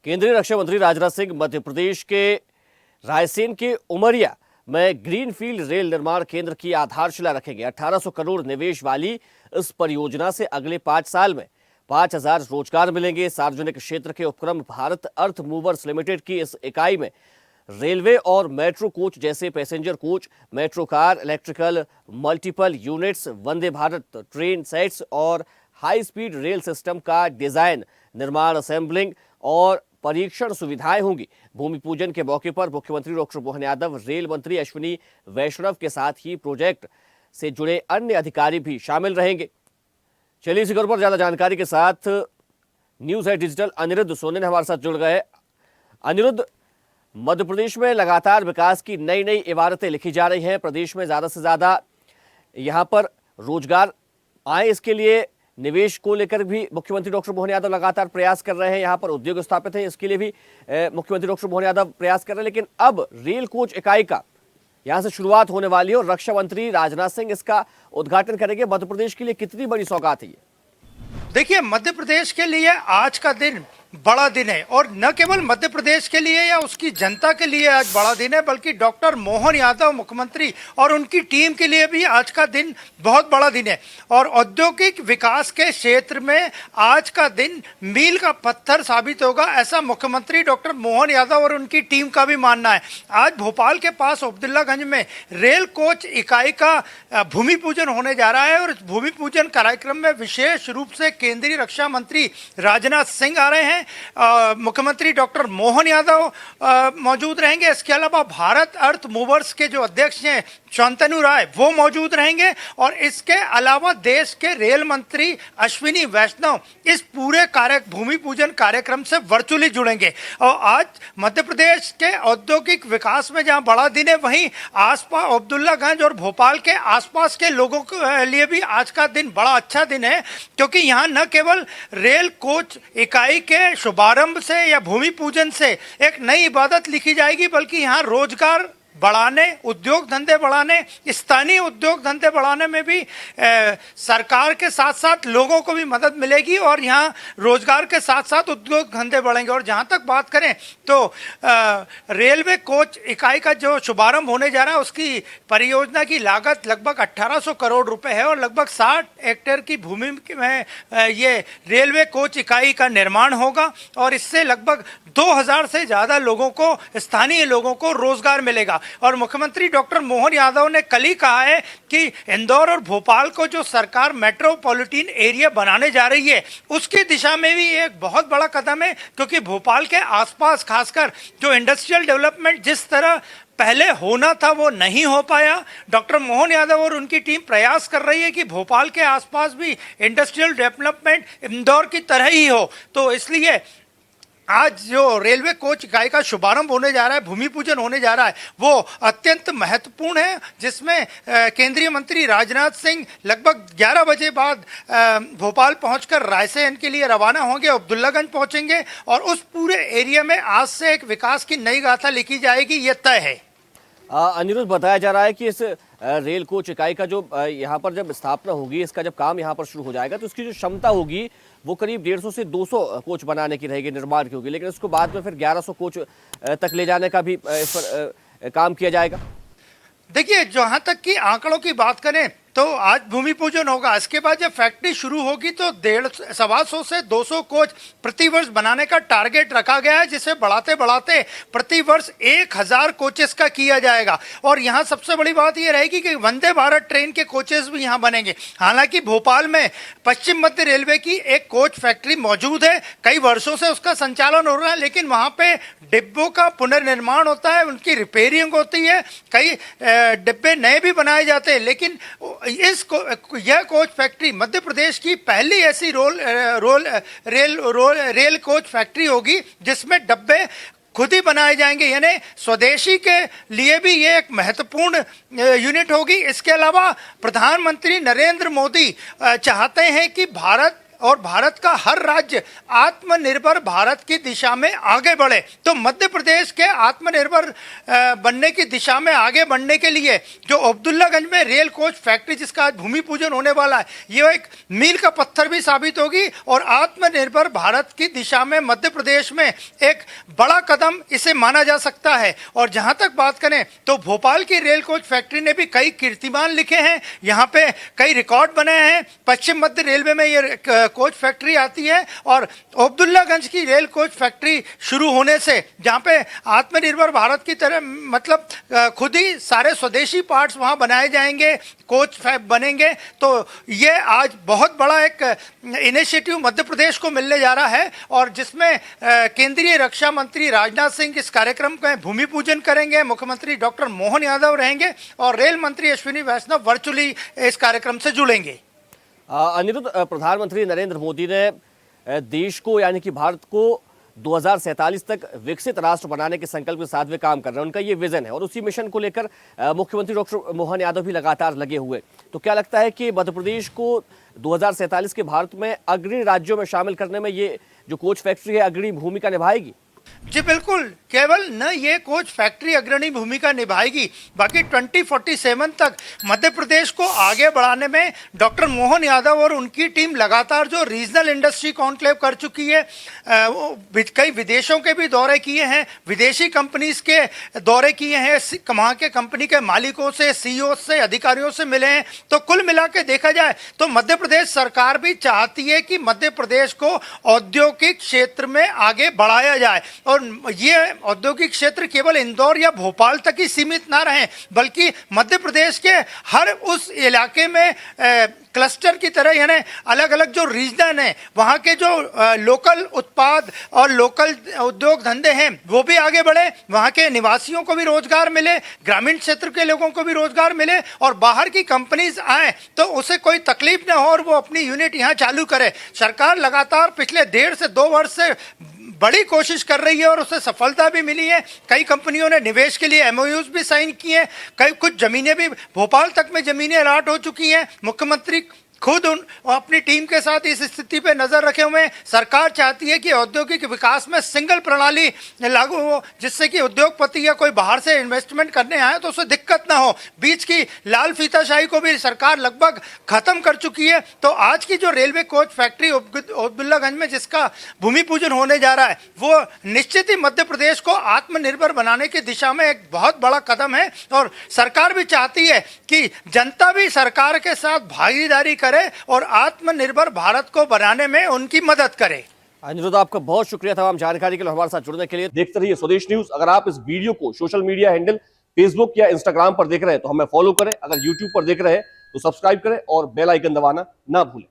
केंद्रीय रक्षा मंत्री राजनाथ सिंह मध्य प्रदेश के रायसेन के उमरिया में ग्रीनफील्ड रेल निर्माण केंद्र की आधारशिला रखेंगे। 1800 करोड़ निवेश वाली इस परियोजना से अगले 5 साल में 5000 रोजगार मिलेंगे। सार्वजनिक क्षेत्र के उपक्रम भारत अर्थ मूवर्स लिमिटेड की इस इकाई में रेलवे और मेट्रो कोच जैसे passenger coach, metro car, electrical multiple units, Vande Bharat train sets और हाई स्पीड रेल सिस्टम का डिजाइन, निर्माण, असेंबलिंग और परीक्षण सुविधाएं होंगी। भूमि पूजन के मौके पर मुख्यमंत्री डॉक्टर मोहन यादव, रेल मंत्री अश्विनी वैष्णव के साथ ही प्रोजेक्ट से जुड़े अन्य अधिकारी भी शामिल रहेंगे। चलिए इसी खबर पर ज्यादा जानकारी के साथ न्यूज है डिजिटल अनिरुद्ध सोनी हमारे साथ जुड़ गए। अनिरुद्ध, मध्य प्रदेश में लगातार विकास की नई नई इबारतें लिखी जा रही हैं। प्रदेश में ज्यादा से ज्यादा यहां पर रोजगार आए, इसके लिए निवेश को लेकर भी मुख्यमंत्री डॉक्टर मोहन यादव लगातार प्रयास कर रहे हैं। यहां पर उद्योग स्थापित है, इसके लिए भी मुख्यमंत्री डॉक्टर मोहन यादव प्रयास कर रहे हैं। लेकिन अब रेल कोच इकाई का यहां से शुरुआत होने वाली है और रक्षा मंत्री राजनाथ सिंह इसका उद्घाटन करेंगे। मध्य प्रदेश के लिए कितनी बड़ी सौगात है ये? देखिए, मध्य प्रदेश के लिए आज का दिन बड़ा दिन है और न केवल मध्य प्रदेश के लिए या उसकी जनता के लिए आज बड़ा दिन है, बल्कि डॉक्टर मोहन यादव मुख्यमंत्री और उनकी टीम के लिए भी आज का दिन बहुत बड़ा दिन है। और औद्योगिक विकास के क्षेत्र में आज का दिन मील का पत्थर साबित होगा, ऐसा मुख्यमंत्री डॉक्टर मोहन यादव और उनकी टीम का भी मानना है। आज भोपाल के पास अब्दुल्लागंज में रेल कोच इकाई का भूमि पूजन होने जा रहा है और इस भूमि पूजन कार्यक्रम में विशेष रूप से केंद्रीय रक्षा मंत्री राजनाथ सिंह आ रहे हैं, मुख्यमंत्री डॉक्टर मोहन यादव मौजूद रहेंगे। इसके अलावा भारत अर्थ मूवर्स के जो अध्यक्ष हैं शांतनु राय, वो मौजूद रहेंगे और इसके अलावा देश के रेल मंत्री अश्विनी वैष्णव इस पूरे भूमि पूजन कार्यक्रम से वर्चुअली जुड़ेंगे। और आज मध्य प्रदेश के औद्योगिक विकास में जहां बड़ा दिन है, वहीं आसपास अब्दुल्लागंज और भोपाल के आसपास के लोगों के लिए भी आज का दिन बड़ा अच्छा दिन है, क्योंकि यहां न केवल रेल कोच इकाई के शुभारंभ से या भूमि पूजन से एक नई इबादत लिखी जाएगी, बल्कि यहां रोजगार बढ़ाने, उद्योग धंधे बढ़ाने, स्थानीय उद्योग धंधे बढ़ाने में भी सरकार के साथ साथ लोगों को भी मदद मिलेगी और यहाँ रोजगार के साथ साथ उद्योग धंधे बढ़ेंगे। और जहाँ तक बात करें तो रेलवे कोच इकाई का जो शुभारंभ होने जा रहा है, उसकी परियोजना की लागत लगभग 1800 करोड़ रुपए है और लगभग 60 हेक्टेयर की भूमि में ये रेलवे कोच इकाई का निर्माण होगा और इससे लगभग 2000 से ज्यादा लोगों को, स्थानीय लोगों को रोजगार मिलेगा। और मुख्यमंत्री डॉक्टर मोहन यादव ने कल ही कहा है कि इंदौर और भोपाल को जो सरकार मेट्रोपॉलिटन एरिया बनाने जा रही है, उसकी दिशा में भी एक बहुत बड़ा कदम है, क्योंकि भोपाल के आसपास खासकर जो इंडस्ट्रियल डेवलपमेंट जिस तरह पहले होना था वो नहीं हो पाया। डॉक्टर मोहन यादव और उनकी टीम प्रयास कर रही है कि भोपाल के आसपास भी इंडस्ट्रियल डेवलपमेंट इंदौर की तरह ही हो। तो इसलिए आज जो रेलवे कोच इकाई का शुभारंभ होने जा रहा है, भूमि पूजन होने जा रहा है, वो अत्यंत महत्वपूर्ण है, जिसमें केंद्रीय मंत्री राजनाथ सिंह लगभग 11 बजे बाद भोपाल पहुंचकर रायसेन के लिए रवाना होंगे, अब्दुल्लागंज पहुंचेंगे और उस पूरे एरिया में आज से एक विकास की नई गाथा लिखी जाएगी, ये तय है। अनिरुद्ध, बताया जा रहा है कि इस रेल कोच इकाई का जो यहाँ पर जब स्थापना होगी, इसका जब काम यहाँ पर शुरू हो जाएगा, तो इसकी जो क्षमता होगी वो करीब 150 से 200 कोच बनाने की रहेगी, निर्माण की होगी। लेकिन उसको बाद में फिर 1100 कोच तक ले जाने का भी इस पर काम किया जाएगा। देखिए, जहां तक कि आंकड़ों की बात करें तो आज भूमि पूजन होगा, इसके बाद जब फैक्ट्री शुरू होगी तो 150 से 200 कोच प्रतिवर्ष बनाने का टारगेट रखा गया है, जिसे बढ़ाते बढ़ाते प्रतिवर्ष 1000 कोचेस का किया जाएगा। और यहाँ सबसे बड़ी बात यह रहेगी कि वंदे भारत ट्रेन के कोचेस भी यहाँ बनेंगे। हालांकि भोपाल में पश्चिम मध्य रेलवे की एक कोच फैक्ट्री मौजूद है, कई वर्षों से उसका संचालन हो रहा है, लेकिन वहाँ पे डिब्बों का पुनर्निर्माण होता है, उनकी रिपेयरिंग होती है, कई डिब्बे नए भी बनाए जाते हैं। लेकिन यह कोच फैक्ट्री मध्य प्रदेश की पहली ऐसी रेल कोच फैक्ट्री होगी जिसमें डब्बे खुद ही बनाए जाएंगे, यानी स्वदेशी के लिए भी ये एक महत्वपूर्ण यूनिट होगी। इसके अलावा प्रधानमंत्री नरेंद्र मोदी चाहते हैं कि भारत और भारत का हर राज्य आत्मनिर्भर भारत की दिशा में आगे बढ़े, तो मध्य प्रदेश के आत्मनिर्भर बनने की दिशा में आगे बढ़ने के लिए जो अब्दुल्लागंज में रेल कोच फैक्ट्री जिसका आज भूमि पूजन होने वाला है, ये एक मील का पत्थर भी साबित होगी और आत्मनिर्भर भारत की दिशा में मध्य प्रदेश में एक बड़ा कदम इसे माना जा सकता है। और जहां तक बात करें तो भोपाल की रेल कोच फैक्ट्री ने भी कई कीर्तिमान लिखे हैं, यहां पे कई रिकॉर्ड बने हैं। पश्चिम मध्य रेलवे में ये कोच फैक्ट्री आती है और अब्दुल्लागंज की रेल कोच फैक्ट्री शुरू होने से जहां पे आत्मनिर्भर भारत की तरह मतलब खुद ही सारे स्वदेशी पार्ट्स वहां बनाए जाएंगे, कोच बनेंगे, तो ये आज बहुत बड़ा एक इनिशिएटिव मध्य प्रदेश को मिलने जा रहा है और जिसमें केंद्रीय रक्षा मंत्री राजनाथ सिंह इस कार्यक्रम का भूमि पूजन करेंगे, मुख्यमंत्री डॉक्टर मोहन यादव रहेंगे और रेल मंत्री अश्विनी वैष्णव वर्चुअली इस कार्यक्रम से जुड़ेंगे। अनिरुद्ध, प्रधानमंत्री नरेंद्र मोदी ने देश को यानी कि भारत को 2047 तक विकसित राष्ट्र बनाने के संकल्प के साथ वे काम कर रहे हैं, उनका ये विजन है और उसी मिशन को लेकर मुख्यमंत्री डॉक्टर मोहन यादव भी लगातार लगे हुए। तो क्या लगता है कि मध्य प्रदेश को 2047 के भारत में अग्रणी राज्यों में शामिल करने में ये जो कोच फैक्ट्री है अग्रणी भूमिका निभाएगी? जी बिल्कुल, केवल न ये कोच फैक्ट्री अग्रणी भूमिका निभाएगी, बाकी 2047 तक मध्य प्रदेश को आगे बढ़ाने में डॉक्टर मोहन यादव और उनकी टीम लगातार जो रीजनल इंडस्ट्री कॉन्क्लेव कर चुकी है, कई विदेशों के भी दौरे किए हैं, विदेशी कंपनीज के दौरे किए हैं, वहाँ के कंपनी के मालिकों से, सीईओ से, अधिकारियों से मिले हैं। तो कुल मिला के देखा जाए तो मध्य प्रदेश सरकार भी चाहती है कि मध्य प्रदेश को औद्योगिक क्षेत्र में आगे बढ़ाया जाए और ये औद्योगिक क्षेत्र केवल इंदौर या भोपाल तक ही सीमित ना रहे, बल्कि मध्य प्रदेश के हर उस इलाके में क्लस्टर की तरह यानी अलग अलग जो रीजन है वहाँ के जो लोकल उत्पाद और लोकल उद्योग धंधे हैं वो भी आगे बढ़े, वहाँ के निवासियों को भी रोजगार मिले, ग्रामीण क्षेत्र के लोगों को भी रोजगार मिले और बाहर की कंपनीज आए तो उसे कोई तकलीफ ना हो और वो अपनी यूनिट यहाँ चालू करे। सरकार लगातार पिछले 1.5 से 2 वर्ष से बड़ी कोशिश कर रही है और उसे सफलता भी मिली है। कई कंपनियों ने निवेश के लिए एमओयूज भी साइन किए हैं, कई कुछ जमीनें भी भोपाल तक में जमीनें अलॉट हो चुकी हैं। मुख्यमंत्री खुद अपनी टीम के साथ इस स्थिति पे नजर रखे हुए हैं। सरकार चाहती है कि औद्योगिक विकास में सिंगल प्रणाली लागू हो जिससे कि उद्योगपति या कोई बाहर से इन्वेस्टमेंट करने आए तो उसे दिक्कत ना हो। बीच की लाल फीताशाही को भी सरकार लगभग खत्म कर चुकी है। तो आज की जो रेलवे कोच फैक्ट्री अब्दुल्लागंज में जिसका भूमि पूजन होने जा रहा है वो निश्चित ही मध्य प्रदेश को आत्मनिर्भर बनाने की दिशा में एक बहुत बड़ा कदम है और सरकार भी चाहती है कि जनता भी सरकार के साथ भागीदारी करे और आत्मनिर्भर भारत को बनाने में उनकी मदद करे। अनिरुद्ध, आपका बहुत शुक्रिया तमाम जानकारी के लिए, हमारे साथ जुड़ने के लिए। देखते रहिए स्वदेश न्यूज। अगर आप इस वीडियो को सोशल मीडिया हैंडल फेसबुक या इंस्टाग्राम पर देख रहे हैं तो हमें फॉलो करें, अगर यूट्यूब पर देख रहे हैं तो सब्सक्राइब करें और बेल आइकन दबाना ना भूलें।